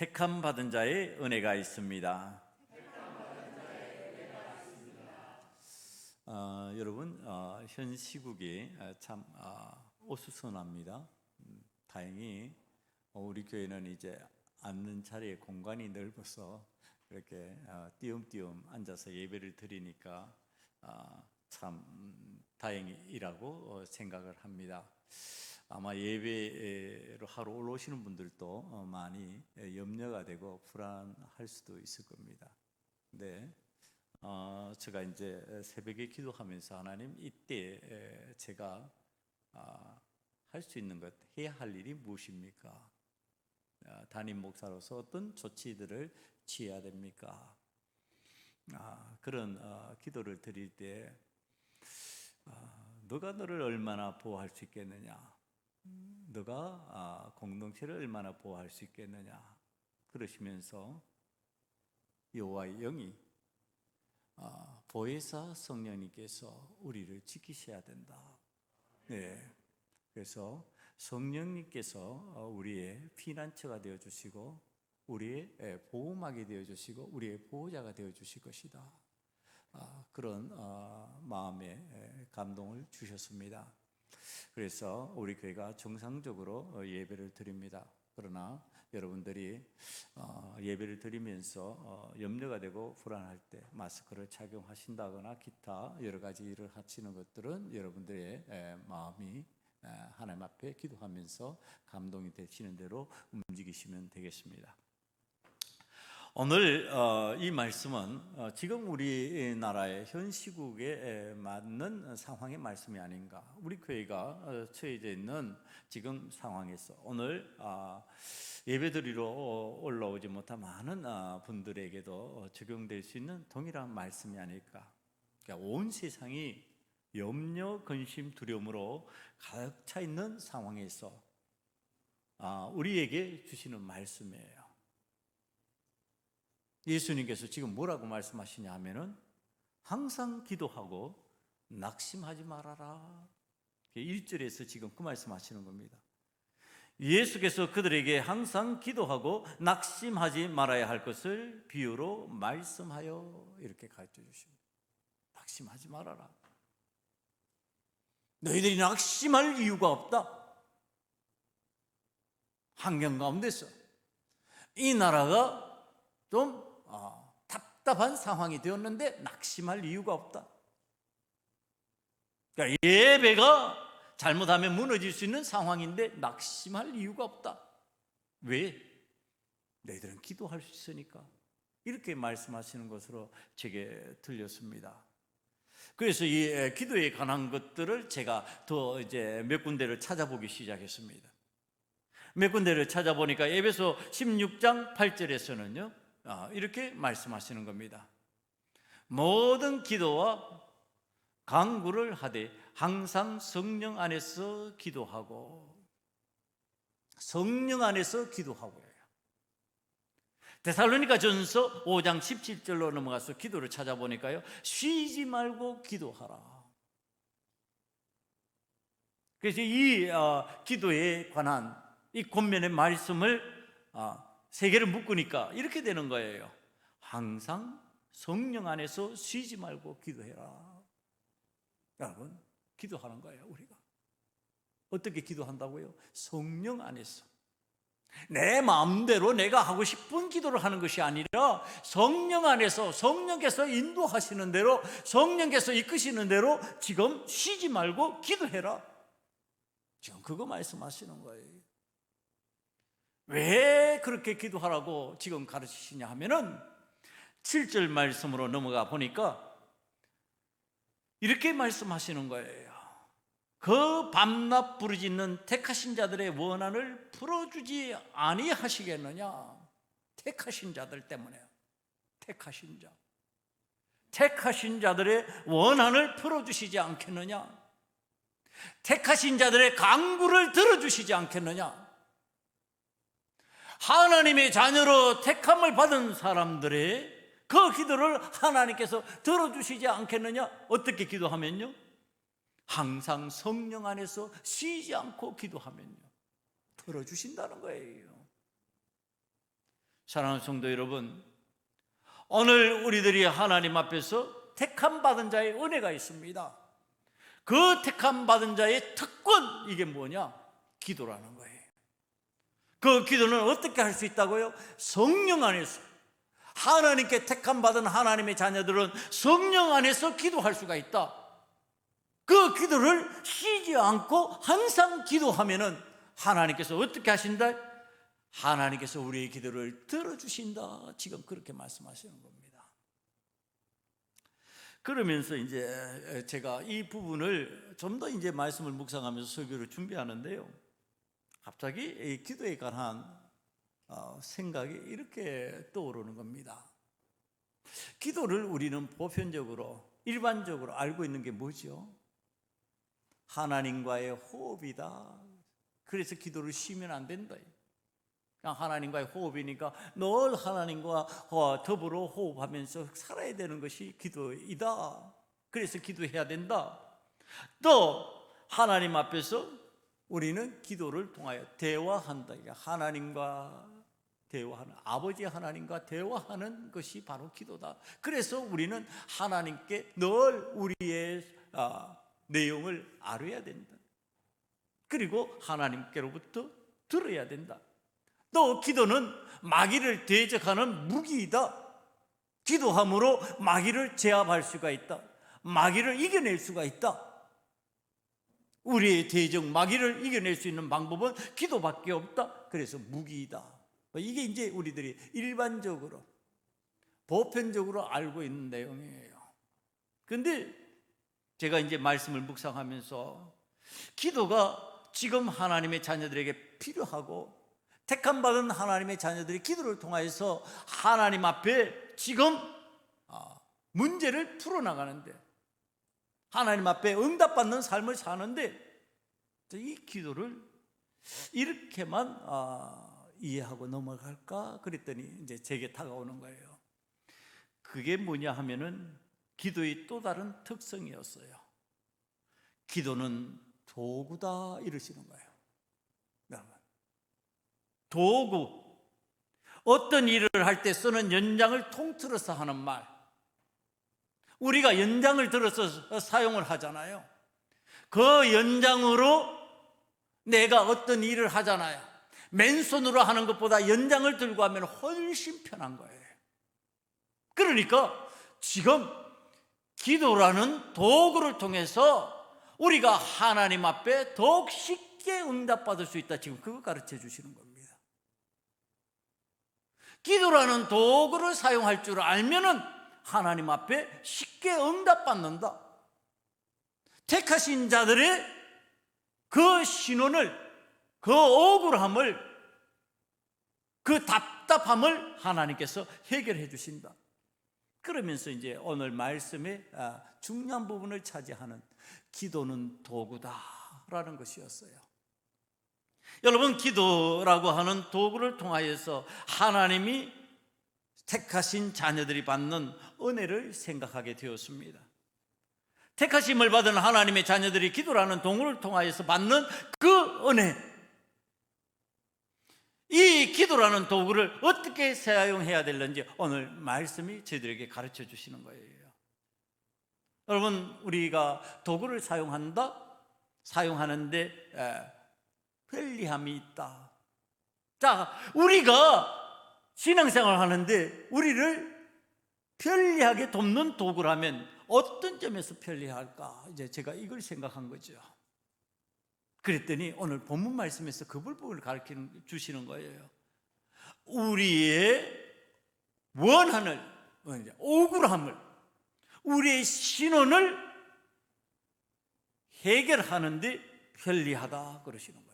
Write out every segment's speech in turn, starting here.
택함 받은 자의 은혜가 있습니다. 여러분, 현 시국이 참 어수선합니다. 다행히 우리 교회는 이제 앉는 자리에 공간이 넓어서 이렇게 띄엄띄엄 앉아서 예배를 드리니까 참 다행이라고 생각을 합니다. 아마 예배로 하러 올라오시는 분들도 많이 염려가 되고 불안할 수도 있을 겁니다. 근데 제가 이제 새벽에 기도하면서 하나님, 이때 제가 할 수 있는 것, 해야 할 일이 무엇입니까? 담임 목사로서 어떤 조치들을 취해야 됩니까? 그런 기도를 드릴 때 너가 너를 얼마나 보호할 수 있겠느냐? 너가 공동체를 얼마나 보호할 수 있겠느냐? 그러시면서 여호와의 영이 보혜사 성령님께서 우리를 지키셔야 된다. 네. 그래서 성령님께서 우리의 피난처가 되어 주시고 우리의 보호막이 되어 주시고 우리의 보호자가 되어 주실 것이다. 그런 마음에 감동을 주셨습니다. 그래서 우리 교회가 정상적으로 예배를 드립니다. 그러나 여러분들이 예배를 드리면서 염려가 되고 불안할 때 마스크를 착용하신다거나 기타 여러 가지 일을 하시는 것들은 여러분들의 마음이 하나님 앞에 기도하면서 감동이 되시는 대로 움직이시면 되겠습니다. 오늘 이 말씀은 지금 우리나라의 현 시국에 맞는 상황의 말씀이 아닌가. 우리 교회가 처해져 있는 지금 상황에서 오늘 예배드리러 올라오지 못한 많은 분들에게도 적용될 수 있는 동일한 말씀이 아닐까. 그러니까 온 세상이 염려, 근심, 두려움으로 가득 차 있는 상황에서 우리에게 주시는 말씀이에요. 예수님께서 지금 뭐라고 말씀하시냐 하면은 항상 기도하고 낙심하지 말아라. 1절에서 지금 그 말씀하시는 겁니다. 예수께서 그들에게 항상 기도하고 낙심하지 말아야 할 것을 비유로 말씀하여 이렇게 가르쳐 주십니다. 낙심하지 말아라. 너희들이 낙심할 이유가 없다. 환경 가운데서 이 나라가 좀 답답한 상황이 되었는데 낙심할 이유가 없다. 그러니까 예배가 잘못하면 무너질 수 있는 상황인데 낙심할 이유가 없다. 왜? 너희들은 기도할 수 있으니까. 이렇게 말씀하시는 것으로 제게 들렸습니다. 그래서 이 기도에 관한 것들을 제가 더 이제 몇 군데를 찾아보기 시작했습니다. 몇 군데를 찾아보니까 에베소 16장 8절에서는요 이렇게 말씀하시는 겁니다. 모든 기도와 간구를 하되 항상 성령 안에서 기도하고, 성령 안에서 기도하고요. 데살로니가 전서 5장 17절로 넘어가서 기도를 찾아보니까요 쉬지 말고 기도하라. 그래서 이 기도에 관한 이 권면의 말씀을 세 개를 묶으니까 이렇게 되는 거예요. 항상 성령 안에서 쉬지 말고 기도해라. 여러분, 기도하는 거예요. 우리가 어떻게 기도한다고요? 성령 안에서. 내 마음대로 내가 하고 싶은 기도를 하는 것이 아니라 성령 안에서 성령께서 인도하시는 대로, 성령께서 이끄시는 대로 지금 쉬지 말고 기도해라. 지금 그거 말씀하시는 거예요. 왜 그렇게 기도하라고 지금 가르치시냐 하면은 7절 말씀으로 넘어가 보니까 이렇게 말씀하시는 거예요. 그 밤낮 부르짖는 택하신 자들의 원한을 풀어주지 아니하시겠느냐. 택하신 자들 때문에요. 택하신 자들의 원한을 풀어주시지 않겠느냐. 택하신 자들의 간구를 들어주시지 않겠느냐. 하나님의 자녀로 택함을 받은 사람들의 그 기도를 하나님께서 들어주시지 않겠느냐. 어떻게 기도하면요? 항상 성령 안에서 쉬지 않고 기도하면요 들어주신다는 거예요. 사랑하는 성도 여러분, 오늘 우리들이 하나님 앞에서 택함 받은 자의 은혜가 있습니다. 그 택함 받은 자의 특권, 이게 뭐냐? 기도라는 거예요. 그 기도는 어떻게 할 수 있다고요? 성령 안에서. 하나님께 택함 받은 하나님의 자녀들은 성령 안에서 기도할 수가 있다. 그 기도를 쉬지 않고 항상 기도하면은 하나님께서 어떻게 하신다? 하나님께서 우리의 기도를 들어주신다. 지금 그렇게 말씀하시는 겁니다. 그러면서 이제 제가 이 부분을 좀 더 이제 말씀을 묵상하면서 설교를 준비하는데요, 갑자기 이 기도에 관한 생각이 이렇게 떠오르는 겁니다. 기도를 우리는 보편적으로, 일반적으로 알고 있는 게 뭐죠? 하나님과의 호흡이다. 그래서 기도를 쉬면 안 된다. 그냥 하나님과의 호흡이니까 늘 하나님과 더불어 호흡하면서 살아야 되는 것이 기도이다. 그래서 기도해야 된다. 또 하나님 앞에서 우리는 기도를 통하여 대화한다. 하나님과 대화하는, 아버지 하나님과 대화하는 것이 바로 기도다. 그래서 우리는 하나님께 늘 우리의 내용을 알아야 된다. 그리고 하나님께로부터 들어야 된다. 또 기도는 마귀를 대적하는 무기이다. 기도함으로 마귀를 제압할 수가 있다. 마귀를 이겨낼 수가 있다. 우리의 대적 마귀를 이겨낼 수 있는 방법은 기도밖에 없다. 그래서 무기이다. 이게 이제 우리들이 일반적으로, 보편적으로 알고 있는 내용이에요. 그런데 제가 이제 말씀을 묵상하면서 기도가 지금 하나님의 자녀들에게 필요하고, 택함받은 하나님의 자녀들이 기도를 통해서 하나님 앞에 지금 문제를 풀어나가는데, 하나님 앞에 응답받는 삶을 사는데, 이 기도를 이렇게만 이해하고 넘어갈까? 그랬더니 이제 제게 다가오는 거예요. 그게 뭐냐 하면은 기도의 또 다른 특성이었어요. 기도는 도구다, 이러시는 거예요. 여러분, 도구, 어떤 일을 할 때 쓰는 연장을 통틀어서 하는 말, 우리가 연장을 들어서 사용을 하잖아요. 그 연장으로 내가 어떤 일을 하잖아요. 맨손으로 하는 것보다 연장을 들고 하면 훨씬 편한 거예요. 그러니까 지금 기도라는 도구를 통해서 우리가 하나님 앞에 더욱 쉽게 응답받을 수 있다. 지금 그거 가르쳐 주시는 겁니다. 기도라는 도구를 사용할 줄 알면은 하나님 앞에 쉽게 응답받는다. 택하신 자들의 그 신원을, 그 억울함을, 그 답답함을 하나님께서 해결해 주신다. 그러면서 이제 오늘 말씀의 중요한 부분을 차지하는 기도는 도구다라는 것이었어요. 여러분, 기도라고 하는 도구를 통하여서 하나님이 택하신 자녀들이 받는 은혜를 생각하게 되었습니다. 택하심을 받은 하나님의 자녀들이 기도라는 도구를 통하여서 받는 그 은혜, 이 기도라는 도구를 어떻게 사용해야 되는지 오늘 말씀이 저희들에게 가르쳐 주시는 거예요. 여러분, 우리가 도구를 사용하는데 편리함이 있다. 자, 우리가 신앙생활 하는데 우리를 편리하게 돕는 도구라면 어떤 점에서 편리할까? 이제 제가 이걸 생각한 거죠. 그랬더니 오늘 본문 말씀에서 그 부분을 가르쳐 주시는 거예요. 우리의 원한을, 억울함을, 우리의 신원을 해결하는데 편리하다 그러시는 거예요.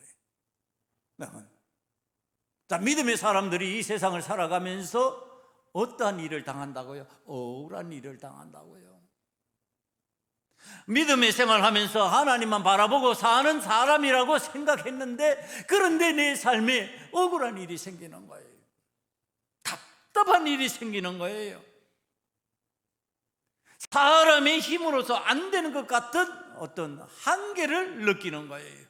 자, 믿음의 사람들이 이 세상을 살아가면서 어떠한 일을 당한다고요? 억울한 일을 당한다고요. 믿음의 생활하면서 하나님만 바라보고 사는 사람이라고 생각했는데, 그런데 내 삶에 억울한 일이 생기는 거예요. 답답한 일이 생기는 거예요. 사람의 힘으로서 안 되는 것 같은 어떤 한계를 느끼는 거예요.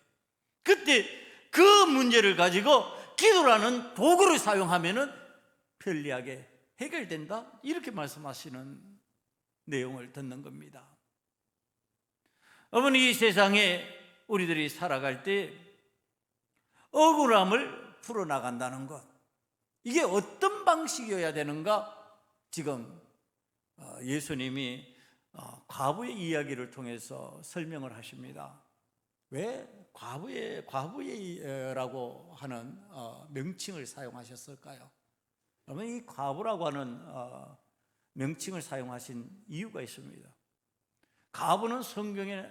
그때 그 문제를 가지고 기도라는 도구를 사용하면은 편리하게 해결된다, 이렇게 말씀하시는 내용을 듣는 겁니다. 어머니, 이 세상에 우리들이 살아갈 때 억울함을 풀어나간다는 것, 이게 어떤 방식이어야 되는가? 지금 예수님이 과부의 이야기를 통해서 설명을 하십니다. 왜 과부라고 하는 명칭을 사용하셨을까요? 여러분, 이 과부라고 하는 명칭을 사용하신 이유가 있습니다. 과부는 성경에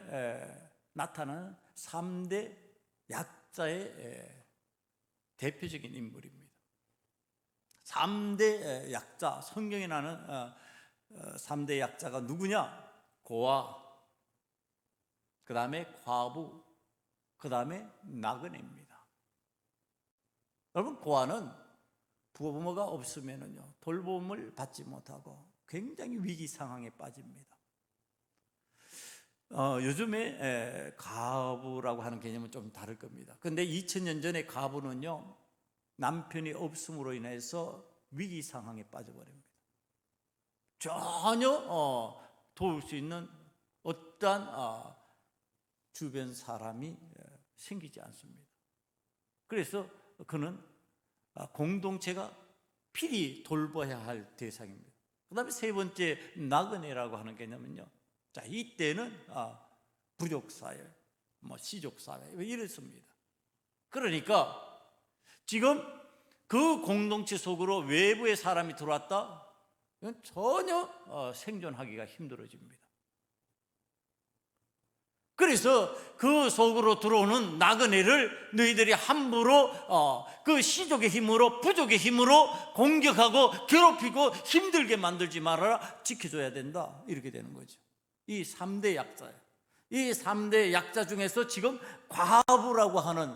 나타나는 3대 약자의 대표적인 인물입니다. 3대 약자, 성경에 나는 3대 약자가 누구냐? 고아, 그 다음에 과부, 그 다음에 나그네입니다. 여러분, 고아는 부모가 없으면요, 돌봄을 받지 못하고 굉장히 위기 상황에 빠집니다. 요즘에 과부라고 하는 개념은 좀 다를 겁니다. 근데 2000년 전에 과부는요, 남편이 없음으로 인해서 위기 상황에 빠져버립니다. 전혀 도울 수 있는 어떠한 주변 사람이 생기지 않습니다. 그래서 그는 공동체가 필히 돌봐야 할 대상입니다. 그 다음에 세 번째, 나그네라고 하는 개념은요, 자, 이때는 부족사회, 시족사회 이렇습니다. 그러니까 지금 그 공동체 속으로 외부의 사람이 들어왔다, 이건 전혀 생존하기가 힘들어집니다. 그래서 그 속으로 들어오는 나그네를 너희들이 함부로 그 시족의 힘으로, 부족의 힘으로 공격하고 괴롭히고 힘들게 만들지 말아라, 지켜줘야 된다, 이렇게 되는 거죠. 이 3대 약자예요. 이 3대 약자 중에서 지금 과부라고 하는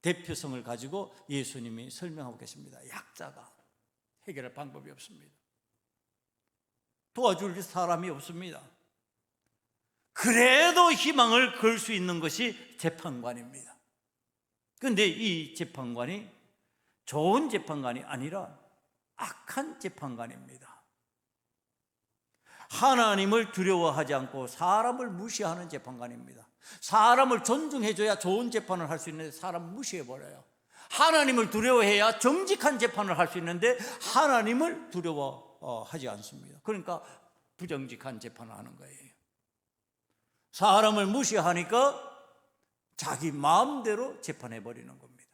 대표성을 가지고 예수님이 설명하고 계십니다. 약자가 해결할 방법이 없습니다. 도와줄 사람이 없습니다. 그래도 희망을 걸 수 있는 것이 재판관입니다. 그런데 이 재판관이 좋은 재판관이 아니라 악한 재판관입니다. 하나님을 두려워하지 않고 사람을 무시하는 재판관입니다. 사람을 존중해줘야 좋은 재판을 할 수 있는데 사람 무시해버려요. 하나님을 두려워해야 정직한 재판을 할 수 있는데 하나님을 두려워하지 않습니다. 그러니까 부정직한 재판을 하는 거예요. 사람을 무시하니까 자기 마음대로 재판해버리는 겁니다.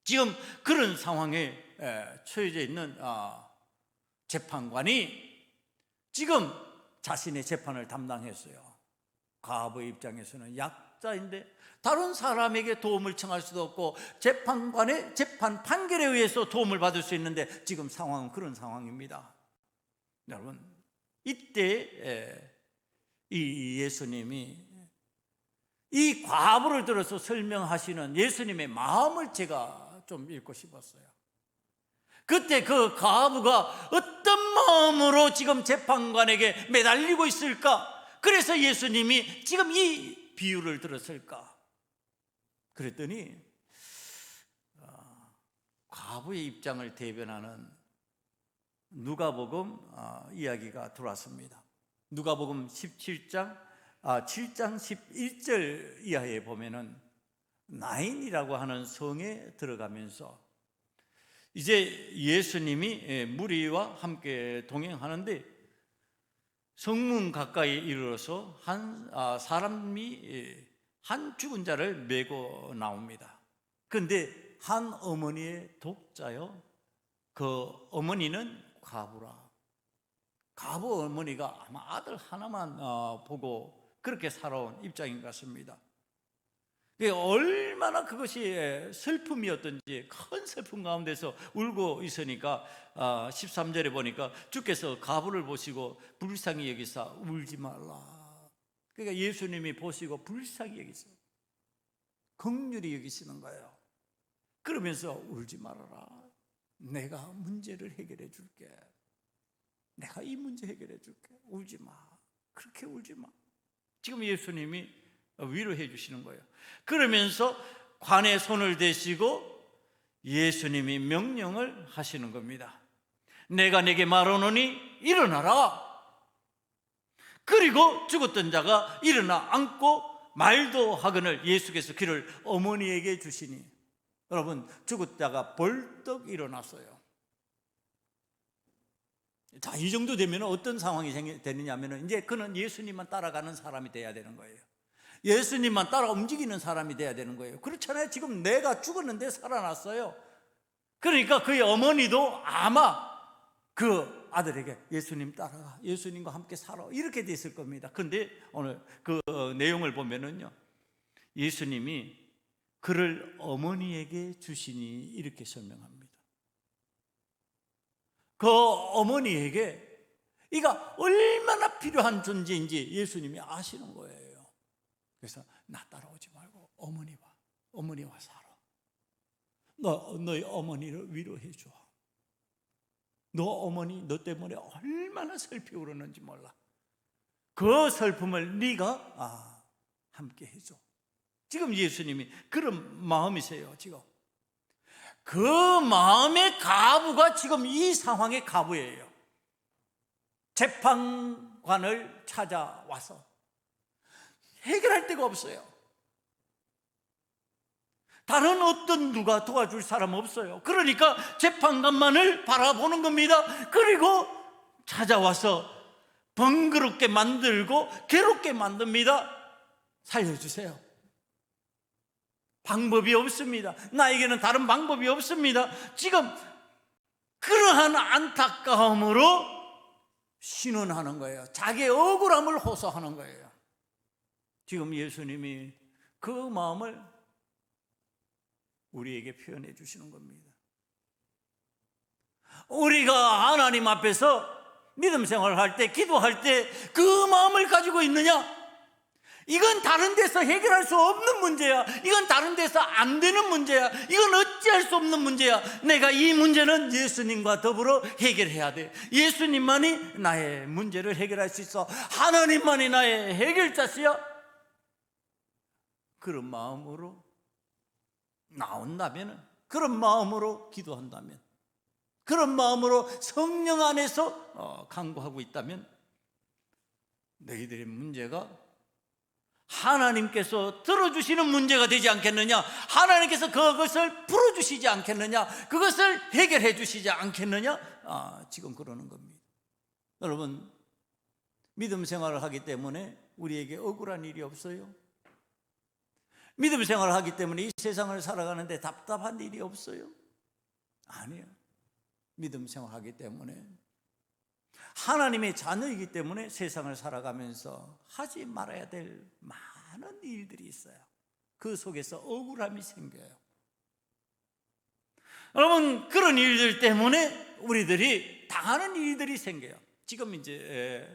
지금 그런 상황에 처해져 있는 재판관이 지금 자신의 재판을 담당했어요. 과부의 입장에서는 약자인데 다른 사람에게 도움을 청할 수도 없고 재판관의 재판 판결에 의해서 도움을 받을 수 있는데 지금 상황은 그런 상황입니다. 여러분, 이때 이 예수님이 이 과부를 들어서 설명하시는 예수님의 마음을 제가 좀 읽고 싶었어요. 그때 그 과부가 어떤 마음으로 지금 재판관에게 매달리고 있을까? 그래서 예수님이 지금 이 비유를 들었을까? 그랬더니 과부의 입장을 대변하는 누가복음 이야기가 들어왔습니다. 누가복음 7장 11절 이하에 보면은 나인이라고 하는 성에 들어가면서 이제 예수님이 무리와 함께 동행하는데 성문 가까이 이르러서 한 사람이 한 죽은 자를 메고 나옵니다. 그런데 한 어머니의 독자요, 그 어머니는 과부라. 과부 어머니가 아마 아들 하나만 보고 그렇게 살아온 입장인 것 같습니다. 얼마나 그것이 슬픔이었던지 큰 슬픔 가운데서 울고 있으니까 13절에 보니까 주께서 과부를 보시고 불쌍히 여기사 울지 말라. 그러니까 예수님이 보시고 불쌍히 여기세요. 긍휼히 여기시는 거예요. 그러면서 울지 말아라. 내가 문제를 해결해 줄게. 내가 이 문제 해결해 줄게. 울지 마. 그렇게 울지 마. 지금 예수님이 위로해 주시는 거예요. 그러면서 관에 손을 대시고 예수님이 명령을 하시는 겁니다. 내가 내게 말하노니 일어나라. 그리고 죽었던 자가 일어나 앉고 말도 하거늘 예수께서 그를 어머니에게 주시니, 여러분, 죽었던 자가 벌떡 일어났어요. 자, 이 정도 되면 어떤 상황이 되느냐 하면, 이제 그는 예수님만 따라가는 사람이 돼야 되는 거예요. 예수님만 따라 움직이는 사람이 돼야 되는 거예요. 그렇잖아요. 지금 내가 죽었는데 살아났어요. 그러니까 그의 어머니도 아마 그 아들에게 예수님 따라가, 예수님과 함께 살아, 이렇게 됐을 겁니다. 그런데 오늘 그 내용을 보면은요, 예수님이 그를 어머니에게 주시니 이렇게 설명합니다. 그 어머니에게 이가 얼마나 필요한 존재인지 예수님이 아시는 거예요. 그래서 나 따라오지 말고 어머니와 살아. 너희 어머니를 위로해 줘. 너 어머니 너 때문에 얼마나 슬피 울었는지 몰라. 그 슬픔을 네가 함께 해줘. 지금 예수님이 그런 마음이세요. 지금 그 마음의 가부가 지금 이 상황의 가부예요. 재판관을 찾아와서 해결할 데가 없어요. 다른 어떤 누가 도와줄 사람 없어요. 그러니까 재판관만을 바라보는 겁니다. 그리고 찾아와서 번거롭게 만들고 괴롭게 만듭니다. 살려주세요. 방법이 없습니다. 나에게는 다른 방법이 없습니다. 지금 그러한 안타까움으로 신원하는 거예요. 자기의 억울함을 호소하는 거예요. 지금 예수님이 그 마음을 우리에게 표현해 주시는 겁니다. 우리가 하나님 앞에서 믿음 생활을 할 때, 기도할 때 그 마음을 가지고 있느냐? 이건 다른 데서 해결할 수 없는 문제야. 이건 다른 데서 안 되는 문제야. 이건 어찌할 수 없는 문제야. 내가 이 문제는 예수님과 더불어 해결해야 돼. 예수님만이 나의 문제를 해결할 수 있어. 하나님만이 나의 해결자시야. 그런 마음으로 나온다면, 그런 마음으로 기도한다면, 그런 마음으로 성령 안에서 간구하고 있다면, 너희들의 문제가 하나님께서 들어주시는 문제가 되지 않겠느냐? 하나님께서 그것을 풀어주시지 않겠느냐? 그것을 해결해 주시지 않겠느냐? 지금 그러는 겁니다. 여러분, 믿음 생활을 하기 때문에 우리에게 억울한 일이 없어요. 믿음 생활을 하기 때문에 이 세상을 살아가는데 답답한 일이 없어요. 아니에요. 믿음 생활하기 때문에, 하나님의 자녀이기 때문에 세상을 살아가면서 하지 말아야 될 많은 일들이 있어요. 그 속에서 억울함이 생겨요. 여러분, 그런 일들 때문에 우리들이 당하는 일들이 생겨요. 지금 이제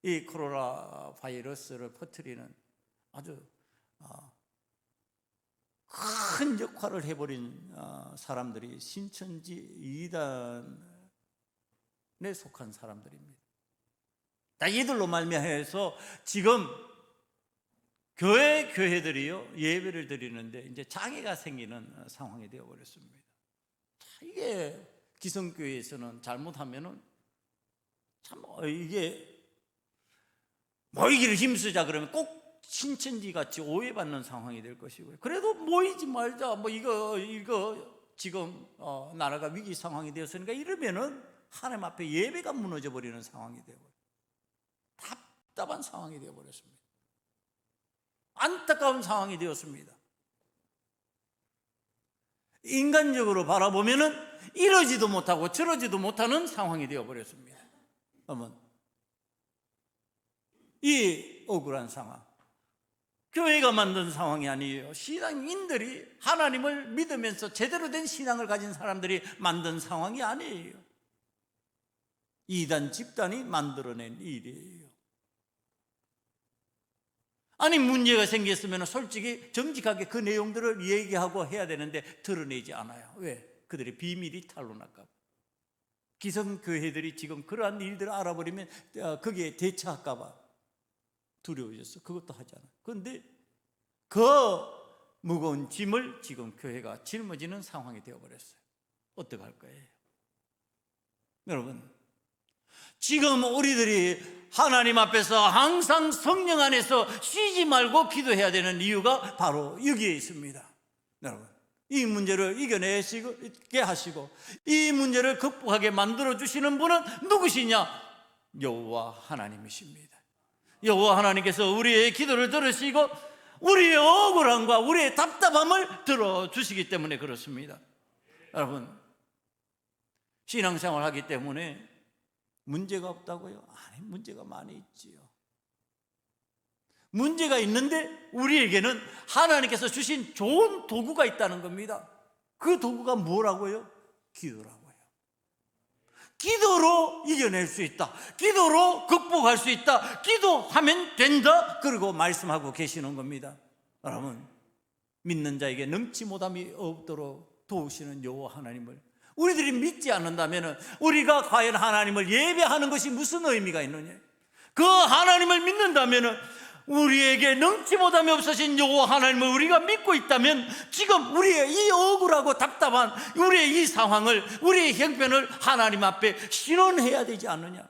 이 코로나 바이러스를 퍼뜨리는 아주 큰 역할을 해버린 사람들이 신천지 이단에 속한 사람들입니다. 이들로 말미암아서 지금 교회들이요, 예배를 드리는데 이제 장애가 생기는 상황이 되어버렸습니다. 이게 기성교회에서는 잘못하면은 참 이게 모이기를 힘쓰자 그러면 꼭 신천지 같이 오해받는 상황이 될 것이고요. 그래도 모이지 말자, 이거 지금 나라가 위기 상황이 되었으니까 이러면은 하나님 앞에 예배가 무너져 버리는 상황이 되어버려요. 답답한 상황이 되어버렸습니다. 안타까운 상황이 되었습니다. 인간적으로 바라보면은 이러지도 못하고 저러지도 못하는 상황이 되어버렸습니다. 여러분, 이 억울한 상황, 교회가 만든 상황이 아니에요. 신앙인들이 하나님을 믿으면서 제대로 된 신앙을 가진 사람들이 만든 상황이 아니에요. 이단 집단이 만들어낸 일이에요. 아니, 문제가 생겼으면 솔직히 정직하게 그 내용들을 얘기하고 해야 되는데 드러내지 않아요. 왜? 그들의 비밀이 탄로날까 봐. 기성교회들이 지금 그러한 일들을 알아버리면 거기에 대처할까 봐 두려워졌어. 그것도 하잖아. 그런데 그 무거운 짐을 지금 교회가 짊어지는 상황이 되어버렸어요. 어떡할 거예요? 여러분, 지금 우리들이 하나님 앞에서 항상 성령 안에서 쉬지 말고 기도해야 되는 이유가 바로 여기에 있습니다. 여러분, 이 문제를 이겨내게 하시고 이 문제를 극복하게 만들어주시는 분은 누구시냐? 여호와 하나님이십니다. 여호와 하나님께서 우리의 기도를 들으시고 우리의 억울함과 우리의 답답함을 들어주시기 때문에 그렇습니다. 여러분, 신앙생활 하기 때문에 문제가 없다고요? 아니, 문제가 많이 있지요. 문제가 있는데 우리에게는 하나님께서 주신 좋은 도구가 있다는 겁니다. 그 도구가 뭐라고요? 기도라고요. 기도로 이겨낼 수 있다. 기도로 극복할 수 있다. 기도하면 된다. 그리고 말씀하고 계시는 겁니다. 여러분, 믿는 자에게 넘치 못함이 없도록 도우시는 여호와 하나님을 우리들이 믿지 않는다면 우리가 과연 하나님을 예배하는 것이 무슨 의미가 있느냐? 그 하나님을 믿는다면 우리에게 넘치 못함이 없으신 여호와 하나님을 우리가 믿고 있다면 지금 우리의 이 억울하고 답답한 우리의 이 상황을, 우리의 형편을 하나님 앞에 신원해야 되지 않느냐?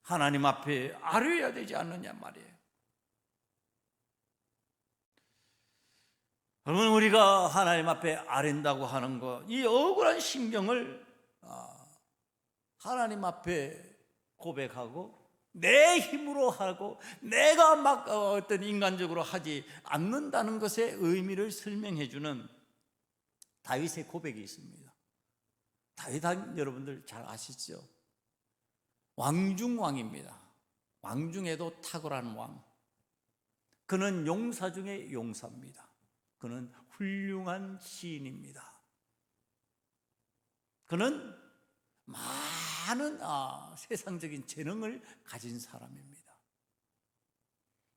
하나님 앞에 아뢰어야 되지 않느냐 말이에요. 여러분, 우리가 하나님 앞에 아뢰다고 하는 것, 이 억울한 심경을 하나님 앞에 고백하고 내 힘으로 하고 내가 막 어떤 인간적으로 하지 않는다는 것의 의미를 설명해 주는 다윗의 고백이 있습니다. 다윗 여러분들 잘 아시죠? 왕중왕입니다. 왕중에도 탁월한 왕. 그는 용사 중에 용사입니다. 그는 훌륭한 시인입니다. 그는 많은 세상적인 재능을 가진 사람입니다.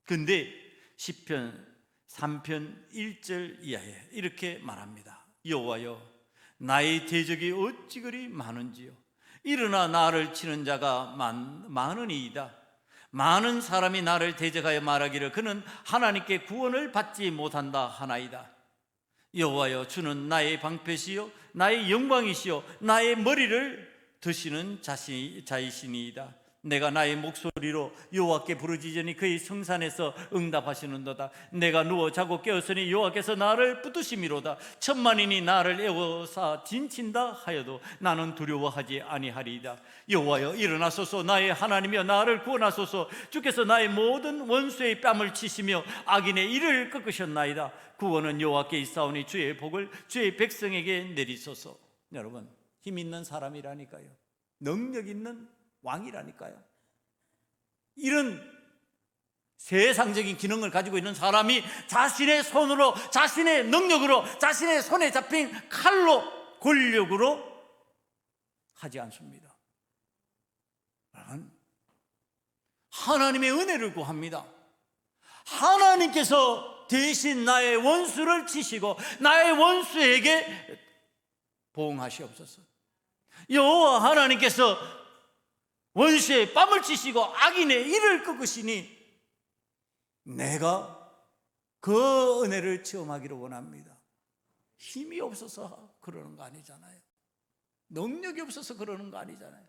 그런데 시편 3편 1절 이하에 이렇게 말합니다. 여호와여, 나의 대적이 어찌 그리 많은지요. 일어나 나를 치는 자가 많으니이다. 많은 사람이 나를 대적하여 말하기를 그는 하나님께 구원을 받지 못한다 하나이다. 여호와여, 주는 나의 방패시요 나의 영광이시요 나의 머리를 드시는 자이시니이다. 내가 나의 목소리로 여호와께 부르짖으니 그의 성산에서 응답하시는도다. 내가 누워 자고 깨었으니 여호와께서 나를 붙드심이로다. 천만인이 나를 에워싸 진친다 하여도 나는 두려워하지 아니하리이다. 여호와여, 일어나소서. 나의 하나님이여, 나를 구원하소서. 주께서 나의 모든 원수의 뺨을 치시며 악인의 이를 꺾으셨나이다. 구원은 여호와께 있사오니 주의 복을 주의 백성에게 내리소서. 여러분, 힘 있는 사람이라니까요. 능력 있는 왕이라니까요. 이런 세상적인 기능을 가지고 있는 사람이 자신의 손으로, 자신의 능력으로, 자신의 손에 잡힌 칼로, 권력으로 하지 않습니다. 하나님의 은혜를 구합니다. 하나님께서 대신 나의 원수를 치시고 나의 원수에게 보응하시옵소서. 여호와 하나님께서 원수의 뺨을 치시고 악인의 이를 꺾으시니 내가 그 은혜를 체험하기를 원합니다. 힘이 없어서 그러는 거 아니잖아요. 능력이 없어서 그러는 거 아니잖아요.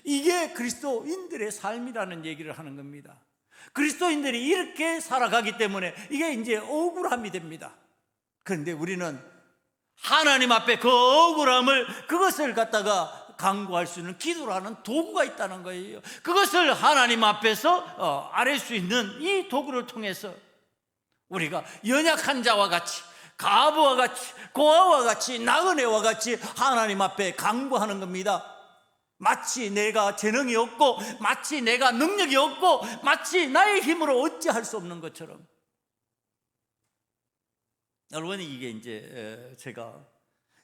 이게 그리스도인들의 삶이라는 얘기를 하는 겁니다. 그리스도인들이 이렇게 살아가기 때문에 이게 이제 억울함이 됩니다. 그런데 우리는 하나님 앞에 그 억울함을, 그것을 갖다가 강구할 수 있는 기도라는 도구가 있다는 거예요. 그것을 하나님 앞에서 아뢰 수 있는 이 도구를 통해서 우리가 연약한 자와 같이, 과부와 같이, 고아와 같이, 나그네와 같이 하나님 앞에 강구하는 겁니다. 마치 내가 재능이 없고, 마치 내가 능력이 없고, 마치 나의 힘으로 어찌할 수 없는 것처럼. 여러분, 이게 이제 제가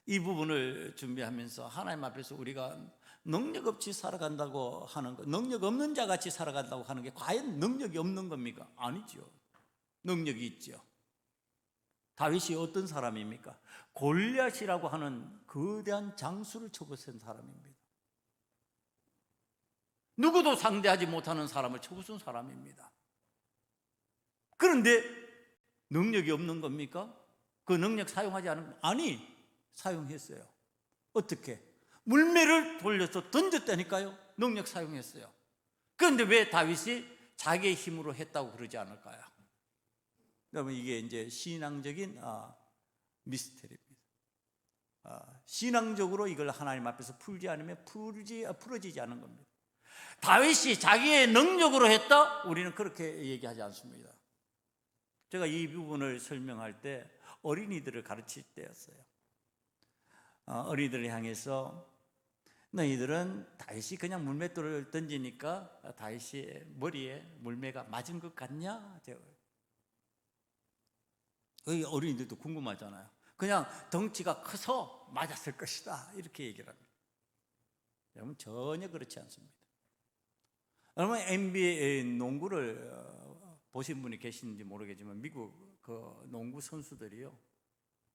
이 부분을 준비하면서 하나님 앞에서 우리가 능력 없이 살아간다고 하는 것, 능력 없는 자 같이 살아간다고 하는 게 과연 능력이 없는 겁니까? 아니죠. 능력이 있죠. 다윗이 어떤 사람입니까? 골리앗이라고 하는 거대한 장수를 쳐부 쓴 사람입니다. 누구도 상대하지 못하는 사람을 쳐부순 사람입니다. 그런데 능력이 없는 겁니까? 그 능력 사용하지 않은? 아니, 사용했어요. 어떻게? 물매를 돌려서 던졌다니까요. 능력 사용했어요. 그런데 왜 다윗이 자기의 힘으로 했다고 그러지 않을까요? 여러분, 이게 이제 신앙적인 미스터리입니다. 신앙적으로 이걸 하나님 앞에서 풀지 않으면 풀어지지 않은 겁니다. 다윗이 자기의 능력으로 했다? 우리는 그렇게 얘기하지 않습니다. 제가 이 부분을 설명할 때 어린이들을 가르칠 때였어요. 어린이들을 향해서 너희들은 다윗이 그냥 물맷돌을 던지니까 다윗이 머리에 물매가 맞은 것 같냐? 어린이들도 궁금하잖아요. 그냥 덩치가 커서 맞았을 것이다, 이렇게 얘기를 합니다. 여러분, 전혀 그렇지 않습니다. 여러분, NBA 농구를 보신 분이 계시는지 모르겠지만 미국 그 농구 선수들이요,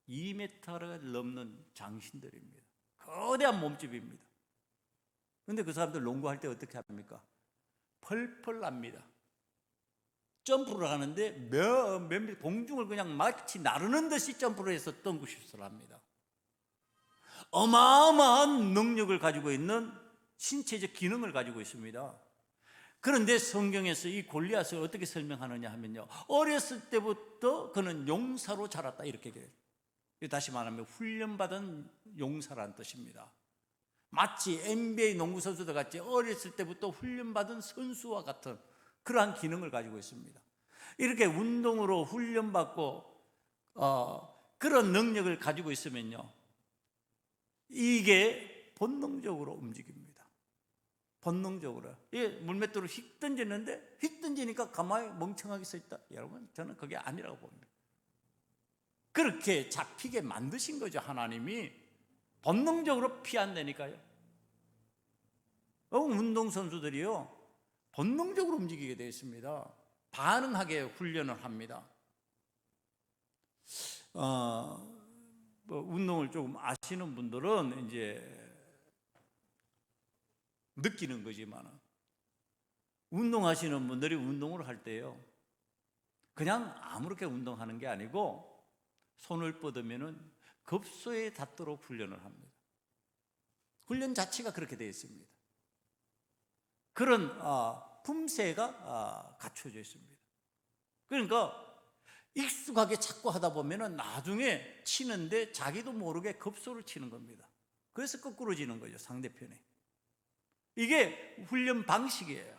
2m를 넘는 장신들입니다. 거대한 몸집입니다. 그런데 그 사람들 농구할 때 어떻게 합니까? 펄펄 납니다. 점프를 하는데 공중을 그냥 마치 나르는 듯이 점프를 해서 덩크슛을 합니다. 어마어마한 능력을 가지고 있는 신체적 기능을 가지고 있습니다. 그런데 성경에서 이 골리앗을 어떻게 설명하느냐 하면요, 어렸을 때부터 그는 용사로 자랐다, 이렇게 얘기해요. 다시 말하면 훈련받은 용사라는 뜻입니다. 마치 NBA 농구 선수들 같이 어렸을 때부터 훈련받은 선수와 같은 그러한 기능을 가지고 있습니다. 이렇게 운동으로 훈련받고 그런 능력을 가지고 있으면요, 이게 본능적으로 움직입니다. 본능적으로. 물맷돌을 휙 던졌는데 휙 던지니까 가만히 멍청하게 서 있다. 여러분, 저는 그게 아니라고 봅니다. 그렇게 잡히게 만드신 거죠, 하나님이. 본능적으로 피한다니까요. 운동선수들이요, 본능적으로 움직이게 되어 있습니다. 반응하게 훈련을 합니다. 운동을 조금 아시는 분들은 이제 느끼는 거지만, 운동하시는 분들이 운동을 할 때요, 그냥 아무렇게 운동하는 게 아니고 손을 뻗으면은 급소에 닿도록 훈련을 합니다. 훈련 자체가 그렇게 되어 있습니다. 그런 품새가 갖춰져 있습니다. 그러니까 익숙하게 자꾸 하다 보면은 나중에 치는데 자기도 모르게 급소를 치는 겁니다. 그래서 거꾸로지는 거죠, 상대편에. 이게 훈련 방식이에요.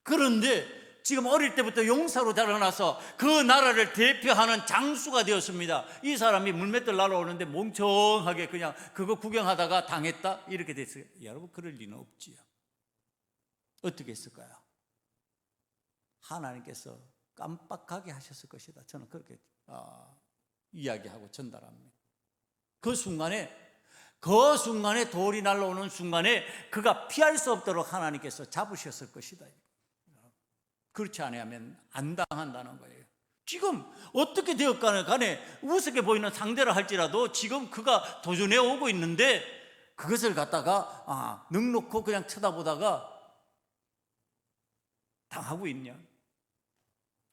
그런데 지금 어릴 때부터 용사로 자라나서 그 나라를 대표하는 장수가 되었습니다. 이 사람이 물맷돌 날아오는데 멍청하게 그냥 그거 구경하다가 당했다, 이렇게 됐어요. 여러분, 그럴 리는 없지요. 어떻게 했을까요? 하나님께서 깜빡하게 하셨을 것이다, 저는 그렇게 이야기하고 전달합니다. 그 순간에 돌이 날아오는 순간에 그가 피할 수 없도록 하나님께서 잡으셨을 것이다. 그렇지 않으면 안 당한다는 거예요. 지금 어떻게 되었거나 간에 우습게 보이는 상대를 할지라도 지금 그가 도전해 오고 있는데 그것을 갖다가 넉놓고 그냥 쳐다보다가 당하고 있냐?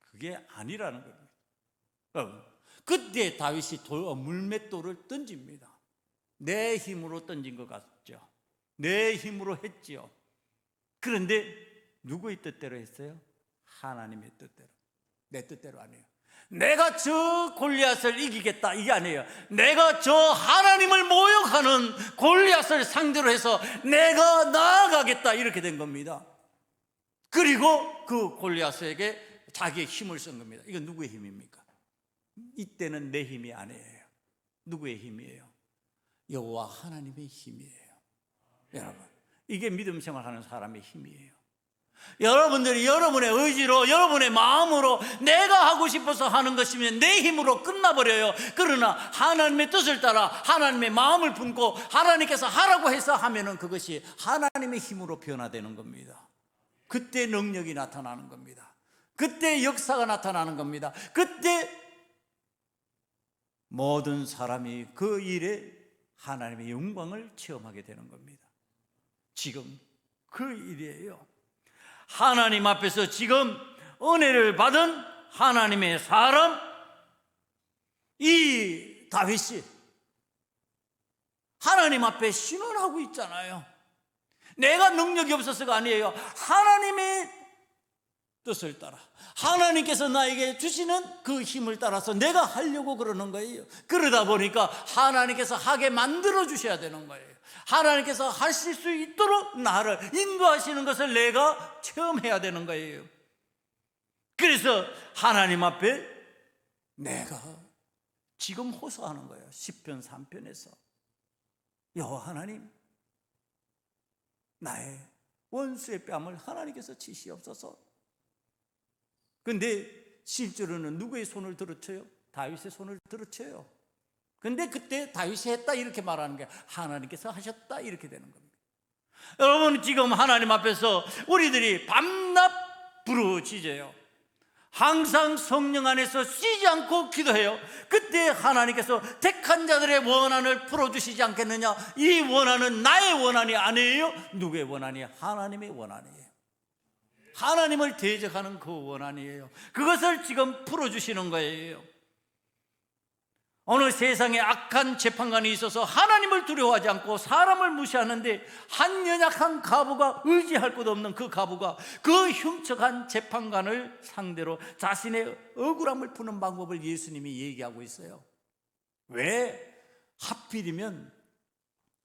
그게 아니라는 겁니다. 그때 다윗이 물맷돌을 던집니다. 내 힘으로 던진 것 같죠. 내 힘으로 했지요. 그런데 누구의 뜻대로 했어요? 하나님의 뜻대로. 내 뜻대로 아니에요. 내가 저 골리앗을 이기겠다, 이게 아니에요. 내가 저 하나님을 모욕하는 골리앗을 상대로 해서 내가 나아가겠다, 이렇게 된 겁니다. 그리고 그 골리앗에게 자기의 힘을 쓴 겁니다. 이건 누구의 힘입니까? 이때는 내 힘이 아니에요. 누구의 힘이에요? 여호와 하나님의 힘이에요. 여러분, 이게 믿음 생활하는 사람의 힘이에요. 여러분들이 여러분의 의지로, 여러분의 마음으로 내가 하고 싶어서 하는 것이면 내 힘으로 끝나버려요. 그러나 하나님의 뜻을 따라 하나님의 마음을 품고 하나님께서 하라고 해서 하면은 그것이 하나님의 힘으로 변화되는 겁니다. 그때 능력이 나타나는 겁니다. 그때 역사가 나타나는 겁니다. 그때 모든 사람이 그 일에 하나님의 영광을 체험하게 되는 겁니다. 지금 그 일이에요. 하나님 앞에서 지금 은혜를 받은 하나님의 사람, 이 다윗이 하나님 앞에 신원하고 있잖아요. 내가 능력이 없어서가 아니에요. 하나님의 뜻을 따라, 하나님께서 나에게 주시는 그 힘을 따라서 내가 하려고 그러는 거예요. 그러다 보니까 하나님께서 하게 만들어 주셔야 되는 거예요. 하나님께서 하실 수 있도록 나를 인도하시는 것을 내가 체험해야 되는 거예요. 그래서 하나님 앞에 내가 지금 호소하는 거예요. 시편 3편에서 여호와 하나님, 나의 원수의 뺨을 하나님께서 치시옵소서. 근데 실제로는 누구의 손을 들어쳐요? 다윗의 손을 들어쳐요. 근데 그때 다윗이 했다 이렇게 말하는 게 하나님께서 하셨다 이렇게 되는 겁니다. 여러분, 지금 하나님 앞에서 우리들이 밤낮 부르짖어요. 항상 성령 안에서 쉬지 않고 기도해요. 그때 하나님께서 택한 자들의 원한을 풀어주시지 않겠느냐? 이 원한은 나의 원한이 아니에요. 누구의 원한이? 하나님의 원한이에요. 하나님을 대적하는 그 원한이에요. 그것을 지금 풀어주시는 거예요. 어느 세상에 악한 재판관이 있어서 하나님을 두려워하지 않고 사람을 무시하는데, 한 연약한 과부가, 의지할 것 없는 그 과부가 그 흉측한 재판관을 상대로 자신의 억울함을 푸는 방법을 예수님이 얘기하고 있어요. 왜 하필이면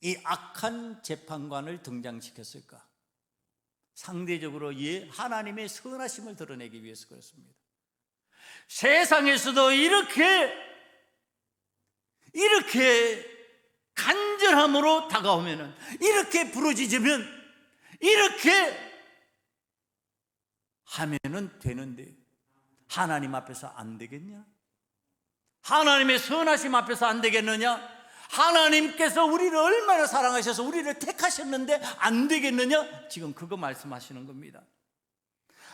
이 악한 재판관을 등장시켰을까? 상대적으로 하나님의 선하심을 드러내기 위해서 그렇습니다. 세상에서도 이렇게 간절함으로 다가오면은, 이렇게 부르짖으면, 이렇게 하면은 되는데 하나님 앞에서 안 되겠냐? 하나님의 선하심 앞에서 안 되겠느냐? 하나님께서 우리를 얼마나 사랑하셔서 우리를 택하셨는데 안 되겠느냐? 지금 그거 말씀하시는 겁니다.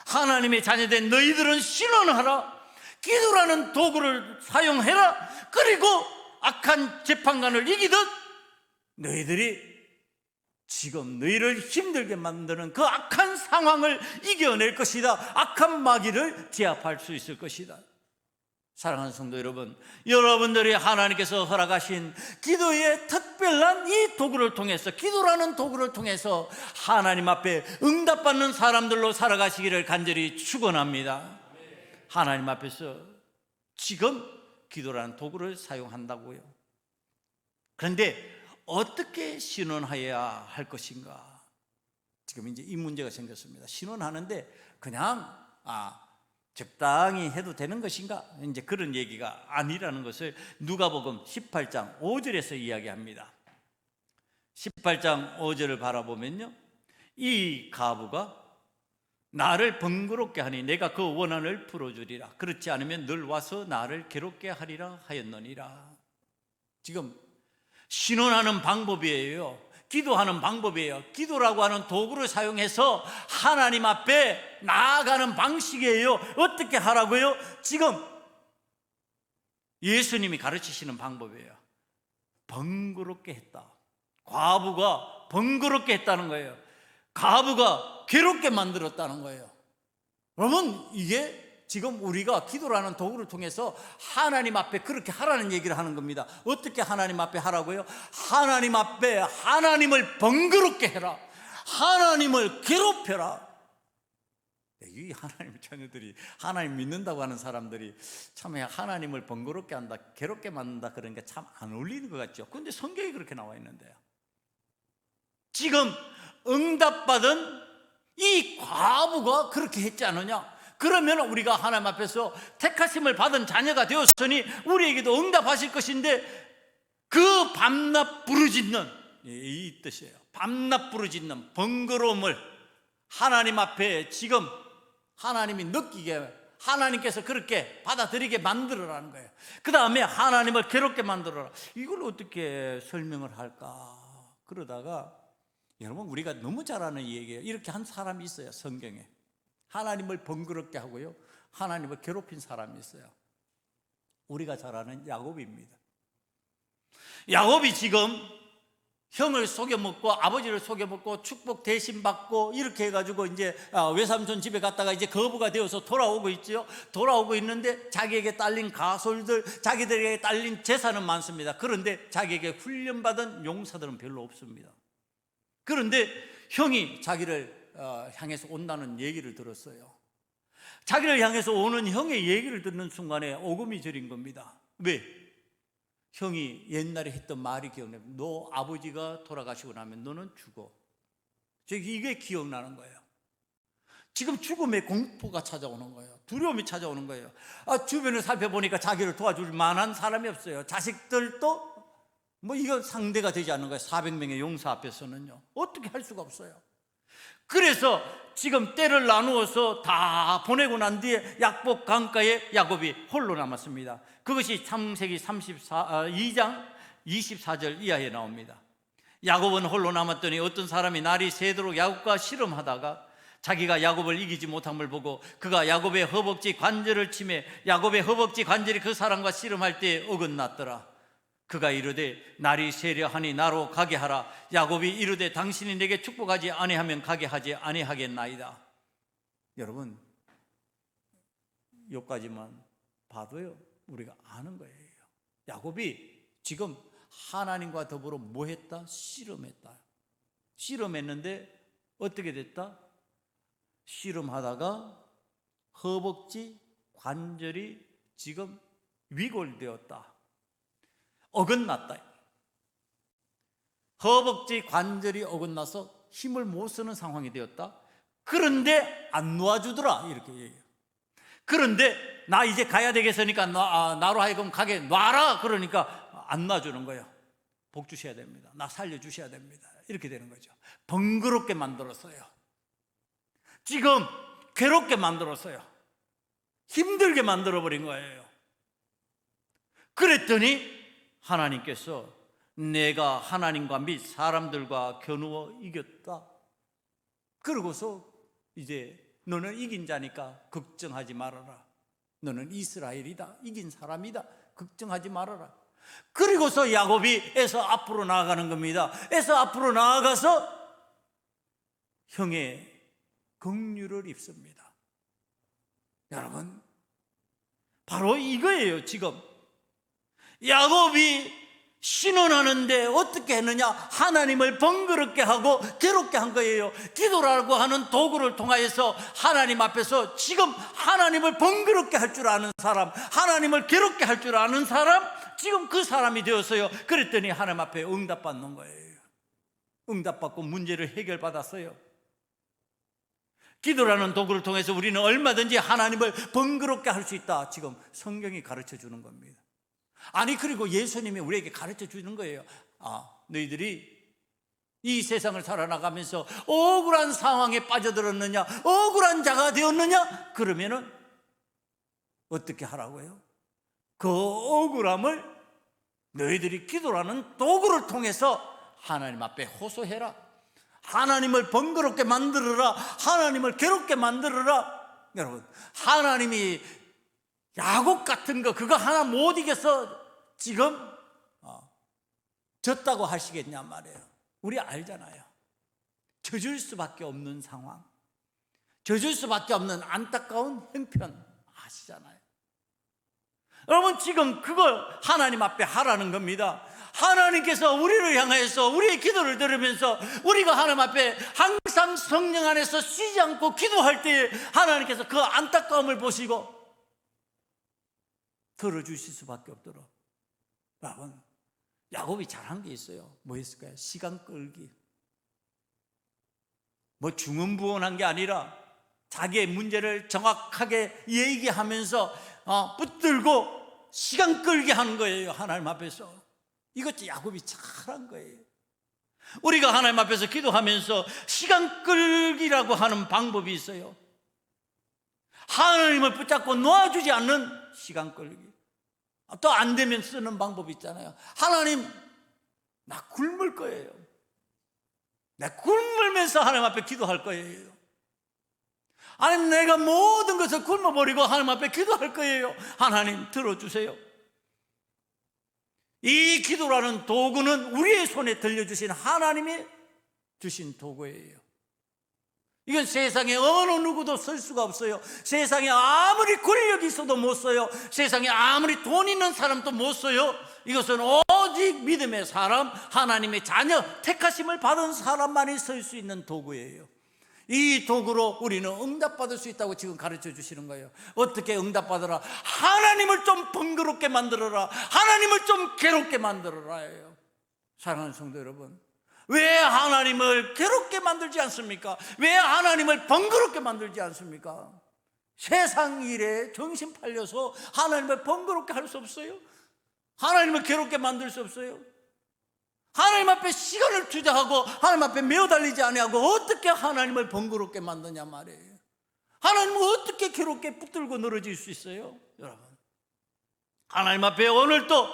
하나님의 자녀된 너희들은 신원하라, 기도라는 도구를 사용해라. 그리고 악한 재판관을 이기듯 너희들이 지금 너희를 힘들게 만드는 그 악한 상황을 이겨낼 것이다. 악한 마귀를 제압할 수 있을 것이다. 사랑하는 성도 여러분, 여러분들이 하나님께서 허락하신 기도의 특별한 이 도구를 통해서, 기도라는 도구를 통해서 하나님 앞에 응답받는 사람들로 살아가시기를 간절히 축원합니다. 하나님 앞에서 지금 기도라는 도구를 사용한다고요. 그런데 어떻게 신원해야 할 것인가? 지금 이제 이 문제가 생겼습니다. 신원하는데 그냥 적당히 해도 되는 것인가? 이제 그런 얘기가 아니라는 것을 누가복음 18장 5절에서 이야기합니다. 18장 5절을 바라보면요, 이 과부가 나를 번거롭게 하니 내가 그 원한을 풀어주리라. 그렇지 않으면 늘 와서 나를 괴롭게 하리라 하였느니라. 지금 신원하는 방법이에요. 기도하는 방법이에요. 기도라고 하는 도구를 사용해서 하나님 앞에 나아가는 방식이에요. 어떻게 하라고요? 지금 예수님이 가르치시는 방법이에요. 번거롭게 했다. 과부가 번거롭게 했다는 거예요. 과부가 괴롭게 만들었다는 거예요. 여러분, 이게 지금 우리가 기도라는 도구를 통해서 하나님 앞에 그렇게 하라는 얘기를 하는 겁니다. 어떻게 하나님 앞에 하라고요? 하나님 앞에 하나님을 번거롭게 해라. 하나님을 괴롭혀라. 이 하나님 자녀들이, 하나님 믿는다고 하는 사람들이 참 하나님을 번거롭게 한다, 괴롭게 만든다, 그런 게 참 안 어울리는 것 같죠. 그런데 성경에 그렇게 나와 있는데요. 지금 응답받은 이 과부가 그렇게 했지 않느냐? 그러면 우리가 하나님 앞에서 택하심을 받은 자녀가 되었으니 우리에게도 응답하실 것인데, 그 밤낮 부르짖는, 이 뜻이에요. 밤낮 부르짖는 번거로움을 하나님 앞에 지금 하나님이 느끼게, 하나님께서 그렇게 받아들이게 만들어라는 거예요. 그 다음에 하나님을 괴롭게 만들어라. 이걸 어떻게 설명을 할까? 그러다가 여러분, 우리가 너무 잘 아는 얘기예요. 이렇게 한 사람이 있어요, 성경에. 하나님을 번거롭게 하고요, 하나님을 괴롭힌 사람이 있어요. 우리가 잘 아는 야곱입니다. 야곱이 지금 형을 속여먹고 아버지를 속여먹고 축복 대신 받고 이렇게 해가지고 이제 외삼촌 집에 갔다가 이제 거부가 되어서 돌아오고 있죠. 돌아오고 있는데 자기에게 딸린 가솔들, 자기들에게 딸린 재산은 많습니다. 그런데 자기에게 훈련받은 용사들은 별로 없습니다. 그런데 형이 자기를 향해서 온다는 얘기를 들었어요. 자기를 향해서 오는 형의 얘기를 듣는 순간에 오금이 저린 겁니다. 왜? 형이 옛날에 했던 말이 기억나요. 너 아버지가 돌아가시고 나면 너는 죽어. 이게 기억나는 거예요. 지금 죽음의 공포가 찾아오는 거예요. 두려움이 찾아오는 거예요. 주변을 살펴보니까 자기를 도와줄 만한 사람이 없어요. 자식들도 뭐 이거 상대가 되지 않는 거예요. 400명의 용사 앞에서는요. 어떻게 할 수가 없어요. 그래서 지금 때를 나누어서 다 보내고 난 뒤에 약복 강가에 야곱이 홀로 남았습니다. 그것이 창세기 2장 24절 이하에 나옵니다. 야곱은 홀로 남았더니 어떤 사람이 날이 새도록 야곱과 씨름하다가 자기가 야곱을 이기지 못함을 보고 그가 야곱의 허벅지 관절을 치매 야곱의 허벅지 관절이 그 사람과 씨름할 때 어긋났더라. 그가 이르되 날이 세려하니 나로 가게 하라. 야곱이 이르되 당신이 내게 축복하지 아니하면 가게 하지 아니하겠나이다. 여러분, 여기까지만 봐도요 우리가 아는 거예요. 야곱이 지금 하나님과 더불어 뭐 했다? 씨름했다. 씨름했는데 어떻게 됐다? 씨름하다가 허벅지 관절이 지금 위골되었다. 어긋났다. 허벅지 관절이 어긋나서 힘을 못 쓰는 상황이 되었다. 그런데 안 놓아주더라 이렇게 얘기해요. 그런데 나 이제 가야 되겠으니까 나로 하여금 가게 놔라. 그러니까 안 놔주는 거예요. 복 주셔야 됩니다. 나 살려주셔야 됩니다. 이렇게 되는 거죠. 번거롭게 만들었어요. 지금 괴롭게 만들었어요. 힘들게 만들어버린 거예요. 그랬더니 하나님께서 내가 하나님과 및 사람들과 겨누어 이겼다. 그러고서 이제 너는 이긴 자니까 걱정하지 말아라. 너는 이스라엘이다. 이긴 사람이다. 걱정하지 말아라. 그리고서 야곱이 에서 앞으로 나아가는 겁니다. 에서 앞으로 나아가서 형의 긍휼을 입습니다. 여러분, 바로 이거예요. 지금 야곱이 신원하는데 어떻게 했느냐? 하나님을 번거롭게 하고 괴롭게 한 거예요. 기도라고 하는 도구를 통하여서 하나님 앞에서 지금 하나님을 번거롭게 할 줄 아는 사람, 하나님을 괴롭게 할 줄 아는 사람, 지금 그 사람이 되었어요. 그랬더니 하나님 앞에 응답받는 거예요. 응답받고 문제를 해결받았어요. 기도라는 도구를 통해서 우리는 얼마든지 하나님을 번거롭게 할 수 있다. 지금 성경이 가르쳐 주는 겁니다. 아니, 그리고 예수님이 우리에게 가르쳐 주는 거예요. 너희들이 이 세상을 살아나가면서 억울한 상황에 빠져들었느냐, 억울한 자가 되었느냐, 그러면은 어떻게 하라고요? 그 억울함을 너희들이 기도라는 도구를 통해서 하나님 앞에 호소해라. 하나님을 번거롭게 만들어라. 하나님을 괴롭게 만들어라. 여러분, 하나님이 야곱 같은 거 그거 하나 못 이겨서 지금 졌다고 하시겠냐 말이에요. 우리 알잖아요. 져줄 수밖에 없는 상황, 져줄 수밖에 없는 안타까운 형편 아시잖아요. 여러분, 지금 그걸 하나님 앞에 하라는 겁니다. 하나님께서 우리를 향해서 우리의 기도를 들으면서 우리가 하나님 앞에 항상 성령 안에서 쉬지 않고 기도할 때 하나님께서 그 안타까움을 보시고 들어주실 수밖에 없도록. 여러분, 야곱이 잘한 게 있어요. 뭐였을까요? 시간 끌기. 뭐 중언부언한 게 아니라 자기의 문제를 정확하게 얘기하면서 붙들고 시간 끌게 하는 거예요. 하나님 앞에서. 이것 야곱이 잘한 거예요. 우리가 하나님 앞에서 기도하면서 시간 끌기라고 하는 방법이 있어요. 하나님을 붙잡고 놓아주지 않는 시간 끌기. 또 안 되면 쓰는 방법이 있잖아요. 하나님, 나 굶을 거예요. 나 굶으면서 하나님 앞에 기도할 거예요. 하나님, 내가 모든 것을 굶어버리고 하나님 앞에 기도할 거예요. 하나님, 들어주세요. 이 기도라는 도구는 우리의 손에 들려주신 하나님이 주신 도구예요. 이건 세상에 어느 누구도 쓸 수가 없어요. 세상에 아무리 권력이 있어도 못 써요. 세상에 아무리 돈 있는 사람도 못 써요. 이것은 오직 믿음의 사람, 하나님의 자녀, 택하심을 받은 사람만이 쓸 수 있는 도구예요. 이 도구로 우리는 응답받을 수 있다고 지금 가르쳐 주시는 거예요. 어떻게 응답받으라? 하나님을 좀 번거롭게 만들어라. 하나님을 좀 괴롭게 만들어라예요. 사랑하는 성도 여러분, 왜 하나님을 괴롭게 만들지 않습니까? 왜 하나님을 번거롭게 만들지 않습니까? 세상 일에 정신 팔려서 하나님을 번거롭게 할 수 없어요? 하나님을 괴롭게 만들 수 없어요? 하나님 앞에 시간을 투자하고 하나님 앞에 매어달리지 아니하고 어떻게 하나님을 번거롭게 만드냐 말이에요. 하나님은 어떻게 괴롭게 붙들고 늘어질 수 있어요? 여러분, 하나님 앞에 오늘도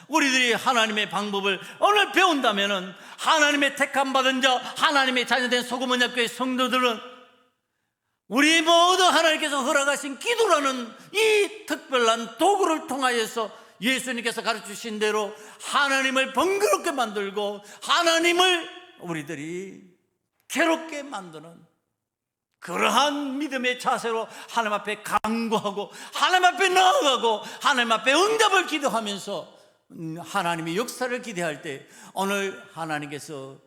우리들이 하나님의 방법을 오늘 배운다면 하나님의 택함 받은 자, 하나님의 자녀된 소금언약교회 성도들은 우리 모두 하나님께서 허락하신 기도라는 이 특별한 도구를 통하여서 예수님께서 가르치신 대로 하나님을 번거롭게 만들고 하나님을 우리들이 괴롭게 만드는 그러한 믿음의 자세로 하나님 앞에 간구하고 하나님 앞에 나아가고 하나님 앞에 응답을 기도하면서 하나님의 역사를 기대할 때 오늘 하나님께서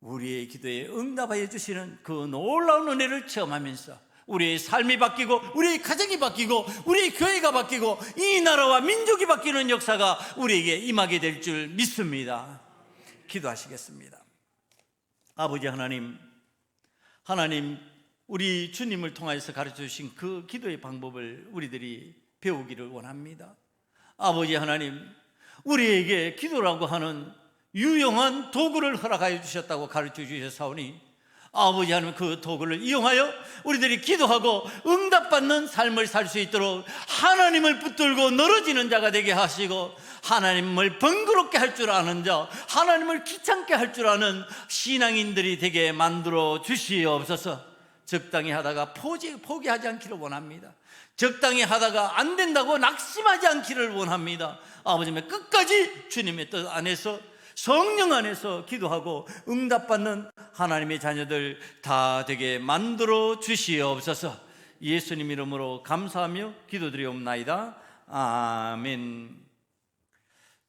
우리의 기도에 응답하여 주시는 그 놀라운 은혜를 체험하면서 우리의 삶이 바뀌고 우리의 가정이 바뀌고 우리의 교회가 바뀌고 이 나라와 민족이 바뀌는 역사가 우리에게 임하게 될 줄 믿습니다. 기도하시겠습니다. 아버지 하나님, 우리 주님을 통하여서 가르쳐 주신 그 기도의 방법을 우리들이 배우기를 원합니다. 아버지 하나님, 우리에게 기도라고 하는 유용한 도구를 허락하여 주셨다고 가르쳐 주셨사오니 아버지 하나님, 그 도구를 이용하여 우리들이 기도하고 응답받는 삶을 살 수 있도록 하나님을 붙들고 늘어지는 자가 되게 하시고 하나님을 번거롭게 할 줄 아는 자, 하나님을 귀찮게 할 줄 아는 신앙인들이 되게 만들어 주시옵소서. 적당히 하다가 포기하지 않기를 원합니다. 적당히 하다가 안 된다고 낙심하지 않기를 원합니다. 아버지의 끝까지 주님의 뜻 안에서 성령 안에서 기도하고 응답받는 하나님의 자녀들 다 되게 만들어 주시옵소서. 예수님 이름으로 감사하며 기도드리옵나이다. 아멘.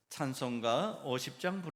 찬송가 50장